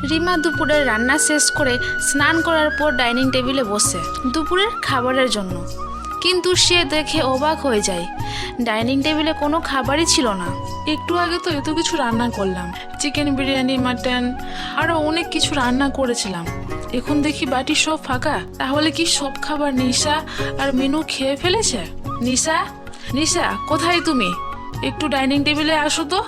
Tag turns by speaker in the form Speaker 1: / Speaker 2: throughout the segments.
Speaker 1: রিমা দুপুরের রান্না শেষ করে স্নান করার পর ডাইনিং টেবিলে বসে দুপুরের খাবারের জন্য, কিন্তু সে দেখে অবাক হয়ে যায় ডাইনিং টেবিলে কোনো খাবারই ছিল না।
Speaker 2: একটু আগে তো এত কিছু রান্না করলাম, চিকেন বিরিয়ানি, মাটন, আরও অনেক কিছু রান্না করেছিলাম। এখন দেখি বাটি সব ফাঁকা। তাহলে কি সব খাবার নিশা আর মিনু খেয়ে ফেলেছে? নিশা, নিশা কোথায় তুমি? একটু ডাইনিং টেবিলে আসো তো।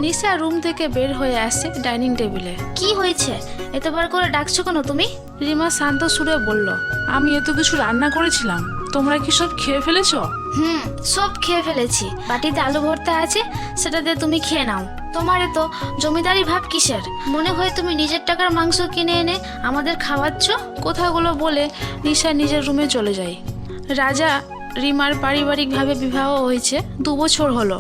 Speaker 1: নিশা রুম থেকে বের হয়ে আসে ডাইনিং টেবিলে।
Speaker 3: কি হয়েছে, এতবার করে ডাকছো কেন তুমি?
Speaker 1: রিমা শান্ত সুরে বলল,
Speaker 2: আমি এত কিছু রান্না করেছিলাম, তোমরা কি সব খেয়ে ফেলেছো?
Speaker 3: সব খেয়ে ফেলেছি। বাটিতে আলু ভর্তা আছে, সেটা দিয়ে তুমি খেয়ে নাও। তোমার তো জমিদারি ভাব কিসের? মনে হয় তুমি নিজের টাকার মাংস কিনে এনে আমাদের খাওয়াচ্ছ।
Speaker 1: কথাগুলো বলে নিশা নিজের রুমে চলে যায়। রাজা রিমার পারিবারিকভাবে বিবাহ হয়েছে 2 বছর হলো।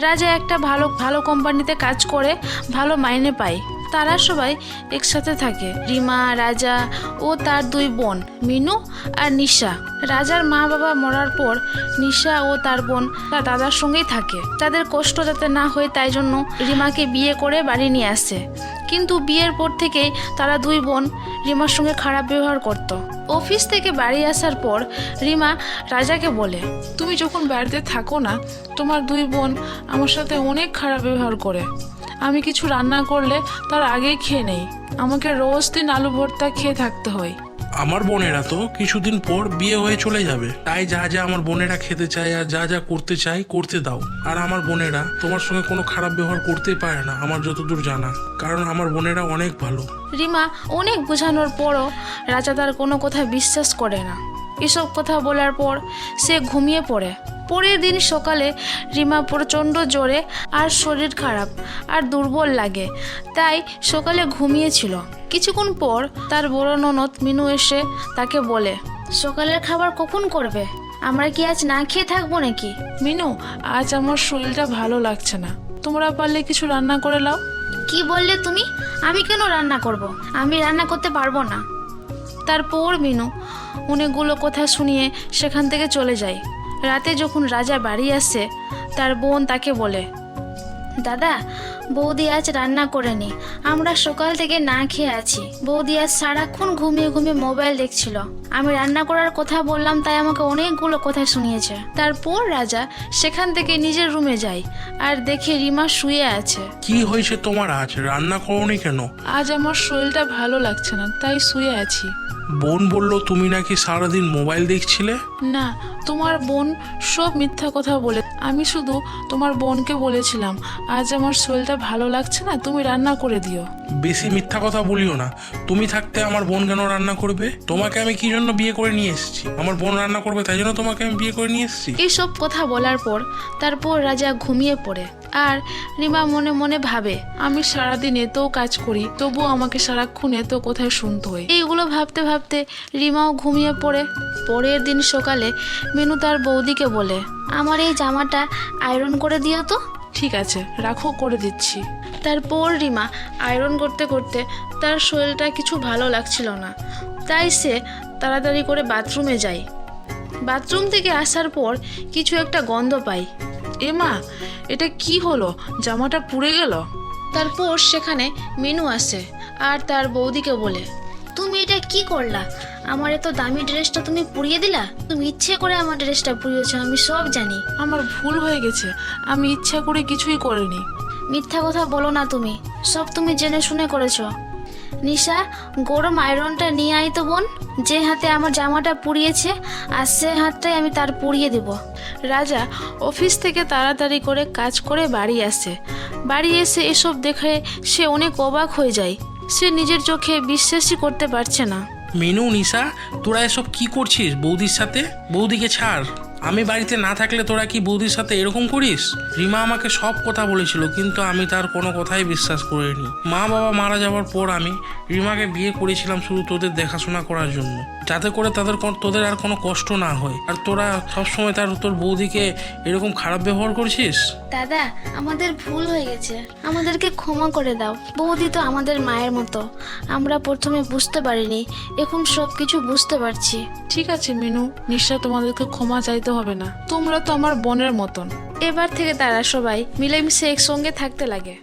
Speaker 1: রাজা একটা ভালো কোম্পানিতে কাজ করে ভালো মাইনে পায়। তারা সবাই একসাথে থাকে, রিমা, রাজা ও তার 2 বোন মিনু আর নিশা। রাজার মা বাবা মরার পর নিশা ও তার বোন তার দাদার সঙ্গেই থাকে। তাদের কষ্ট যাতে না হয় তাই জন্য রিমাকে বিয়ে করে বাড়ি নিয়ে আসে। কিন্তু বিয়ের পর থেকেই তারা 2 বোন রিমার সঙ্গে খারাপ ব্যবহার করত। অফিস থেকে বাড়ি আসার পর রিমা রাজাকে বলে,
Speaker 2: তুমি যখন বাড়িতে থাকো না, তোমার 2 বোন আমার সাথে অনেক খারাপ ব্যবহার করে। আমি কিছু রান্না করলে তার আগেই খেয়ে নেই। আমাকে রোজ দিন আলু ভর্তা খেয়ে থাকতে হয়।
Speaker 4: আমার বোনেরা তো কিছুদিন পর বিয়ে হয়ে চলে যাবে, তাই যা যা আমার বোনেরা খেতে চায় আর যা যা করতে চাই করতে দাও। আর আমার বোনেরা তোমার সঙ্গে কোনো খারাপ ব্যবহার করতেই পারে না আমার যতদূর জানা, কারণ আমার বোনেরা অনেক ভালো।
Speaker 1: রিমা অনেক বোঝানোর পরও রাজা তার কোনো কথা বিশ্বাস করে না। এসব কথা বলার পর সে ঘুমিয়ে পড়ে। পরের দিন সকালে রিমা প্রচণ্ড জ্বরে আর শরীর খারাপ আর দুর্বল লাগে, তাই সকালে ঘুমিয়েছিল। কিছুক্ষণ পর তার বড় ননদ মিনু এসে তাকে বলে,
Speaker 3: সকালের খাবার কখন করবে? আমরা কি আজ না খেয়ে থাকবো নাকি?
Speaker 2: মিনু, আজ আমার শরীরটা ভালো লাগছে না, তোমরা পারলে কিছু রান্না করে নাও।
Speaker 3: কি বললে তুমি? আমি কেন রান্না করব? আমি রান্না করতে পারবো না।
Speaker 1: তারপর মিনু অনেকগুলো কথা শুনিয়ে সেখান থেকে চলে যায়। রাতে যখন রাজা বাড়ি আসে, তার বোন তাকে বলে,
Speaker 3: দাদা, বৌদি আজ রান্না করেনি। আমরা সকাল থেকে না খেয়ে আছি। বৌদি আজ সারাক্ষণ ঘুমিয়ে ঘুমিয়ে মোবাইল দেখছিল। আমি রান্না করার কথা বললাম, তাই আমাকে অনেকগুলো কথা শুনিয়েছে।
Speaker 1: তারপর রাজা সেখান থেকে নিজের রুমে যায় আর দেখে রিমা শুয়ে আছে।
Speaker 4: কি হয়েছে তোমার, আজ রান্না করোনি কেন?
Speaker 2: আজ আমার শরীরটা ভালো লাগছে না, তাই শুয়ে আছি।
Speaker 4: বোন বলল তুমি নাকি সারাদিন মোবাইল দেখছিলে।
Speaker 2: না, তোমার বোন সব মিথ্যা কথা বলে। আমি শুধু তোমার বোনকে বলেছিলাম আজ আমার শরীরটা ভালো লাগছে না, তুমি রান্না করে দিও।
Speaker 4: বেশি মিথ্যা কথা বলিও না। তুমি থাকতে আমার বোন কেন রান্না করবে? তোমাকে আমি কি জন্য বিয়ে করে নিয়ে এসেছি? আমার বোন রান্না করবে তাই জন্য তোমাকে আমি বিয়ে করে নিয়ে এসেছি।
Speaker 1: এইসব কথা বলার পর তারপর রাজা ঘুমিয়ে পড়ে। আর রিমা মনে মনে ভাবে,
Speaker 2: আমি সারাদিন এত কাজ করি, তবুও আমাকে সারাক্ষণ এত কোথায় শুনতে হয়।
Speaker 1: এইগুলো ভাবতে ভাবতে রিমাও ঘুমিয়ে পড়ে। পরের দিন সকালে মিনু তার বৌদিকে বলে,
Speaker 3: আমার এই জামাটা আয়রন করে দিও তো।
Speaker 2: ঠিক আছে, রাখো, করে দিচ্ছি।
Speaker 1: তারপর রিমা আয়রন করতে করতে তার শরীরটা কিছু ভালো লাগছিল না, তাই সে তাড়াতাড়ি করে বাথরুমে যায়। বাথরুম থেকে আসার পর কিছু একটা গন্ধ পায়।
Speaker 2: এমা, এটা কি হলো? জামাটা পুড়ে গেল।
Speaker 1: তারপর সেখানে মিনু আসে আর তার বৌদিকে বলে,
Speaker 3: তুমি এটা কি করলা? আমার এত দামি ড্রেসটা তুমি পুড়িয়ে দিলা। তুমি ইচ্ছে করে আমার ড্রেসটা পুড়িয়েছো, আমি সব জানি।
Speaker 2: আমার ভুল হয়ে গেছে, আমি ইচ্ছা করে কিছুই করিনি।
Speaker 3: মিথ্যা কথা বলো না, তুমি সব তুমি জেনে শুনে করেছো। নিশা, গরম আয়রনটা নিয়ে আয় তো বোন। যে হাতে আমার জামাটা পুড়িয়েছে আর সে হাতটাই আমি তার পুড়িয়ে দেব।
Speaker 1: রাজা অফিস থেকে তাড়াতাড়ি করে কাজ করে বাড়ি আসে। বাড়ি এসে এসব দেখে সে অনেক অবাক হয়ে যায়। সে নিজের চোখে বিশ্বাসই করতে পারছে না।
Speaker 4: মিনু, নিশা, তোরা এসব কি করছিস বৌদির সাথে? বৌদিকে ছাড়। আমি বাড়িতে না থাকলে তোরা কি বৌদির সাথে এরকম করিস? রিমা আমাকে সব কথা বলেছিল, কিন্তু আমি তার কোনো কথাই বিশ্বাস করিনি। মা বাবা মারা যাওয়ার পর আমি রিমাকে বিয়ে করেছিলাম শুধু তোদের দেখাশোনা করার জন্য, যাতে করে তোদের আর কোনো কষ্ট না হয়। আর তোরা সবসময় তোর বৌদিকে এরকম খারাপ ব্যবহার করছিস।
Speaker 3: দাদা, আমাদের ভুল হয়ে গেছে, আমাদেরকে ক্ষমা করে দাও। বৌদি তো আমাদের মায়ের মতো। আমরা প্রথমে বুঝতে পারিনি, এখন সব কিছু বুঝতে পারছি।
Speaker 2: ঠিক আছে মিনু, নিশ্চয় তোমাদেরকে ক্ষমা চাইতে হবে না, তোমরা তো আমার বোনের মতন।
Speaker 1: এবার থেকে তারা সবাই মিলেমিশে একসঙ্গে থাকতে লাগে।